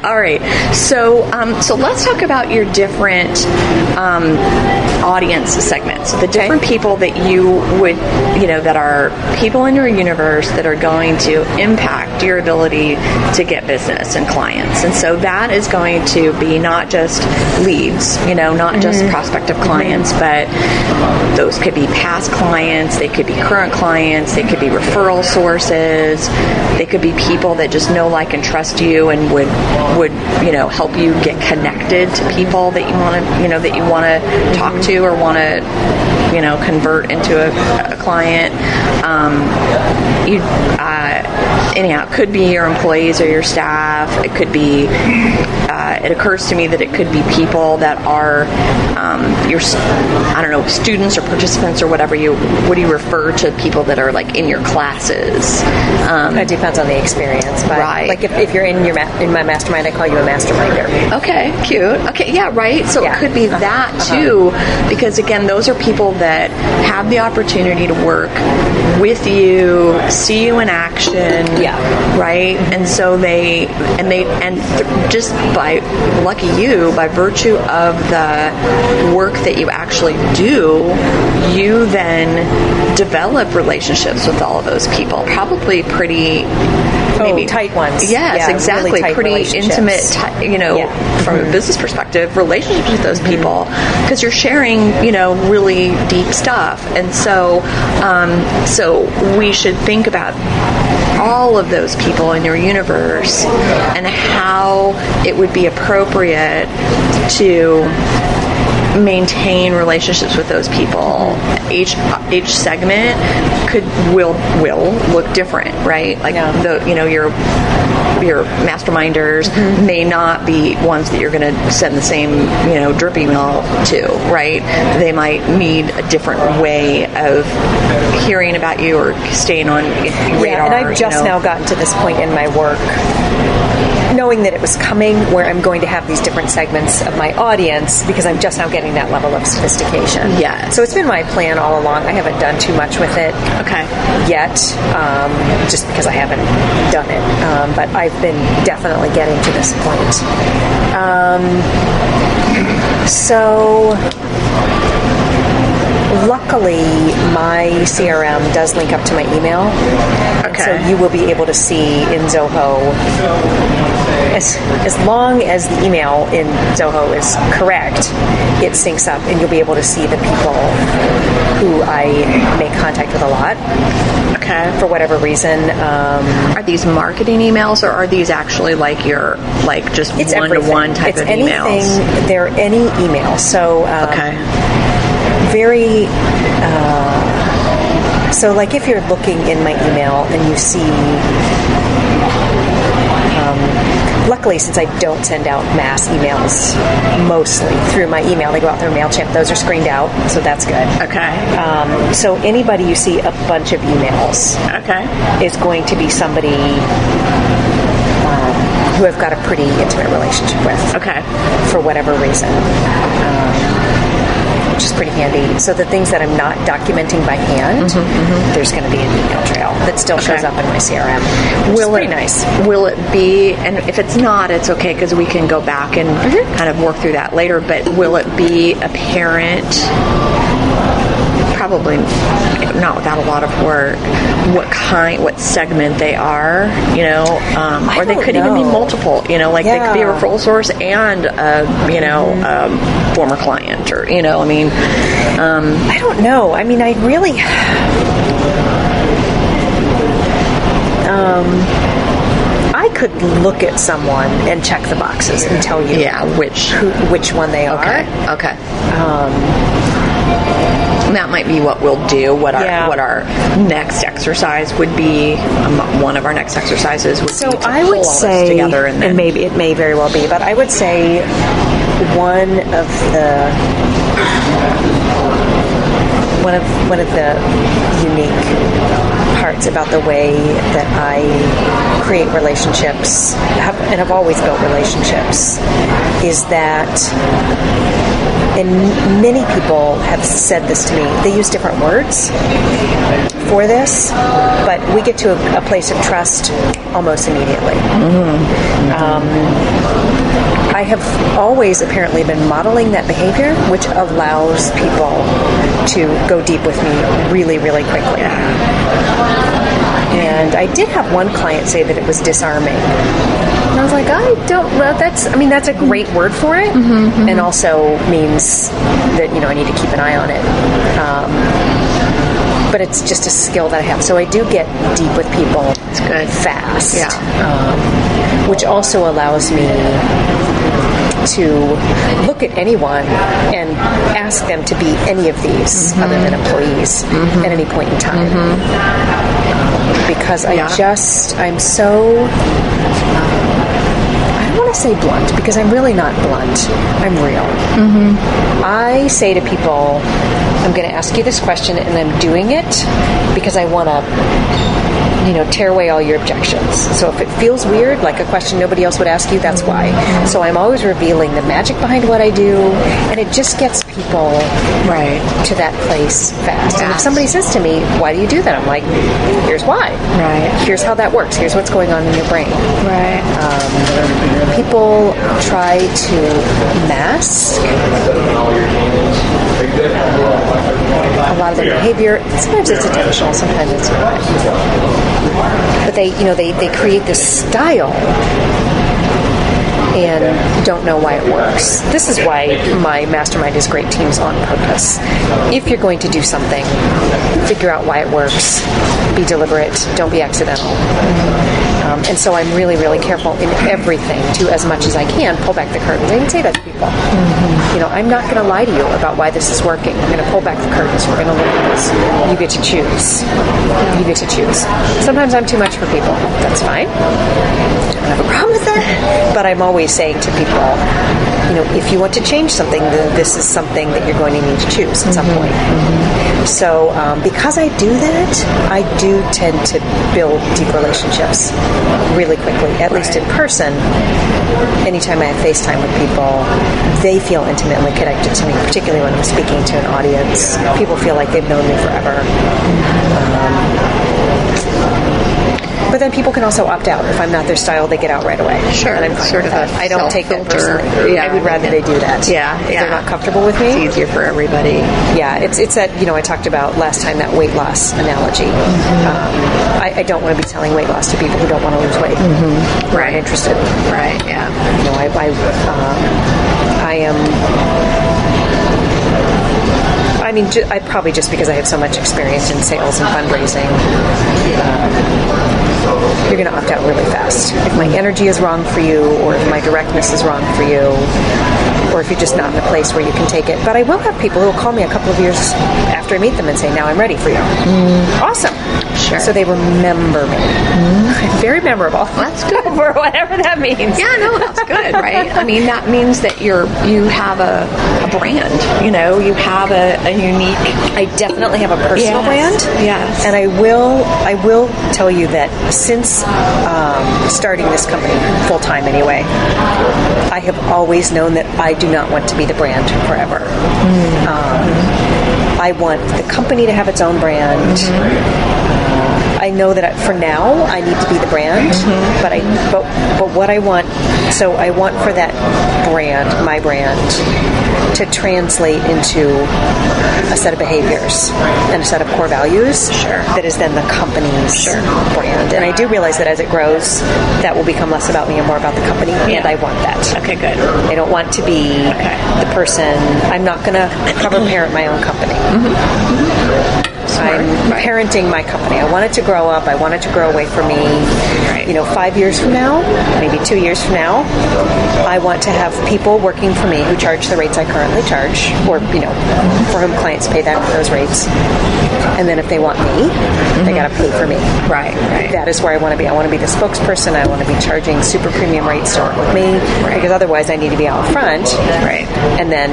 All right. So let's talk about your different audience segments. The different people that you would, that are people in your universe that are going to impact your ability to get business and clients. And so that is going to be not just leads, not just prospective clients, but those could be past clients, they could be current clients, they could be referral sources, they could be people that just know, like, and trust you and would help you get connected to people that you want to talk to or want to convert into a client. Anyhow, it could be your employees or your staff. It could be. It occurs to me that it could be people that are your, students or participants or whatever. Would you refer to people that are like in your classes? It depends on the experience, but right. Like if you're in my mastermind, I call you a masterminder. Okay, cute. Okay, yeah, right. So it could be that too, because again, those are people that have the opportunity to work with you, see you in action. Yeah. Right. And so just by lucky you, by virtue of the work that you actually do, you then develop relationships with all of those people. Probably pretty. Maybe tight ones. Yes, exactly. Really pretty intimate, from a business perspective, relationships with those people, because you're sharing, really deep stuff. And so we should think about all of those people in your universe and how it would be appropriate to maintain relationships with those people. Each segment will look different, right? Like your masterminders may not be ones that you're going to send the same drip email to, right? They might need a different way of hearing about you or staying on radar. Yeah, and I've just now gotten to this point in my work, knowing that it was coming, where I'm going to have these different segments of my audience, because I'm just now getting that level of sophistication. Yeah. So it's been my plan all along. I haven't done too much with it yet, just because I haven't done it. But I've been definitely getting to this point. So luckily, my CRM does link up to my email. Okay. So you will be able to see in Zoho, as long as the email in Zoho is correct, it syncs up, and you'll be able to see the people who I make contact with a lot. Okay. For whatever reason. Are these marketing emails, or are these actually like your, just one-to-one type of emails? They're any email. So, very, so like if you're looking in my email and you see, luckily, since I don't send out mass emails mostly through my email, they go out through MailChimp. Those are screened out, so that's good. Okay. So anybody you see a bunch of emails is going to be somebody who I've got a pretty intimate relationship with. Okay. For whatever reason. Which is pretty handy. So the things that I'm not documenting by hand, there's going to be an email trail that still shows up in my CRM. Which is pretty nice. Will it be, and if it's not, it's okay, because we can go back and kind of work through that later, but will it be apparent, probably not without a lot of work, what segment they are, or they could even be multiple, they could be a referral source and a former client, or I don't know. I mean, I really I could look at someone and check the boxes and tell you which one they are. Okay. That might be what we'll do. What our next exercise would be. One of our next exercises would be to pull all this together, and maybe it may very well be. But I would say one of the unique parts about the way that I create relationships, and have always built relationships, is that, and many people have said this to me, they use different words for this, but we get to a place of trust almost immediately. I have always apparently been modeling that behavior, which allows people to go deep with me really, really quickly. And I did have one client say that it was disarming. And I was like, that's a great word for it, and also means that, I need to keep an eye on it. But it's just a skill that I have. So I do get deep with people fast. Which also allows me to look at anyone and ask them to be any of these other than employees at any point in time. Because I'm so... I don't want to say blunt, because I'm really not blunt. I'm real. I say to people, I'm going to ask you this question, and I'm doing it because I want to, tear away all your objections. So if it feels weird, like a question nobody else would ask you, that's why. So I'm always revealing the magic behind what I do, and it just gets people to that place fast. And if somebody says to me, why do you do that? I'm like, here's why. Here's how that works. Here's what's going on in your brain. People try to mask a lot of their behavior. Sometimes it's intentional, sometimes it's not. But they create this style and don't know why it works. This is why my mastermind is Great Teams on Purpose. If you're going to do something, figure out why it works. Be deliberate. Don't be accidental. And so I'm really, really careful in everything to, as much as I can, pull back the curtains. I even say that to people. I'm not going to lie to you about why this is working. I'm going to pull back the curtains. We're going to look at this. You get to choose. You get to choose. Sometimes I'm too much for people. That's fine. I don't have a problem with that. But I'm always saying to people, if you want to change something, then this is something that you're going to need to choose at some point. So because I do that, I do tend to build deep relationships really quickly, at least in person. Anytime I have FaceTime with people, they feel intimately connected to me, particularly when I'm speaking to an audience. People feel like they've known me forever. But then people can also opt out. If I'm not their style, they get out right away. Sure. And I'm fine sort with of that. I don't take that personally. Yeah. I would rather they do that. If they're not comfortable with me. It's easier for everybody. Yeah, it's that, I talked about last time, that weight loss analogy. I don't want to be selling weight loss to people who don't want to lose weight. Who aren't interested. Right, yeah. I am... I probably just because I have so much experience in sales and fundraising, you're going to opt out really fast. If my energy is wrong for you, or if my directness is wrong for you, or if you're just not in a place where you can take it. But I will have people who will call me a couple of years after I meet them and say, now I'm ready for you. Awesome. Sure. So they remember me. Very memorable. That's good. For whatever that means. Yeah, no, that's good, right? That means that you have a brand, you have a unique... I definitely have a personal brand. Yes. And I will tell you that since starting this company, full-time anyway, I have always known that I do not want to be the brand forever. I want the company to have its own brand. I know that for now I need to be the brand, but what I want, so I want for that brand, my brand, to translate into a set of behaviors and a set of core values that is then the company's brand. And I do realize that as it grows, that will become less about me and more about the company, and I want that. Okay, good. I don't want to be the person, I'm not going to cover parent my own company. I'm parenting my company. I want it to grow up. I want it to grow away from me. 5 years from now, maybe 2 years from now, I want to have people working for me who charge the rates I currently charge, or, for whom clients pay those rates. And then if they want me, they got to pay for me. Right. That is where I want to be. I want to be the spokesperson. I want to be charging super premium rates to work with me, because otherwise I need to be out front. Right. And then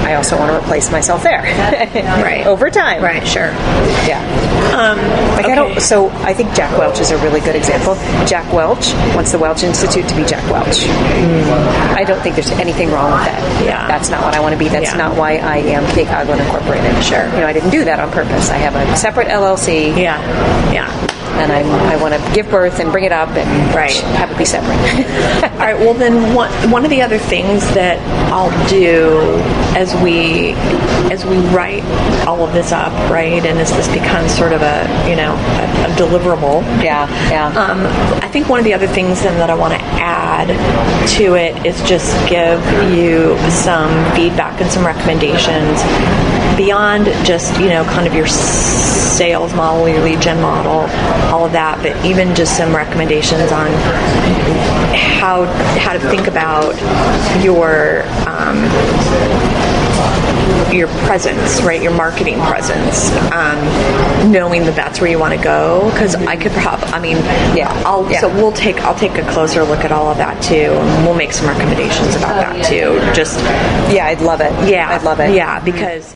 I also want to replace myself there. Over time. Right, sure. Yeah. So I think Jack Welch is a really good example. Jack Welch wants the Welch Institute to be Jack Welch. I don't think there's anything wrong with that. Yeah. That's not what I want to be. That's not why I am Kay Coughlin Incorporated. Sure. I didn't do that on purpose. I have a separate LLC. Yeah. and I want to give birth and bring it up and Right. have it be separate. All right. Well, then one of the other things that I'll do as we write all of this up, right, and as this becomes sort of a deliverable. Yeah. I think one of the other things then that I want to add to it is just give you some feedback and some recommendations beyond just kind of your sales model, your lead gen model, all of that, but even just some recommendations on how to think about your presence, right? Your marketing presence, knowing that that's where you want to go. Because I could so I'll take a closer look at all of that too, and we'll make some recommendations about that too. I'd love it. Yeah, I'd love it. Yeah, because.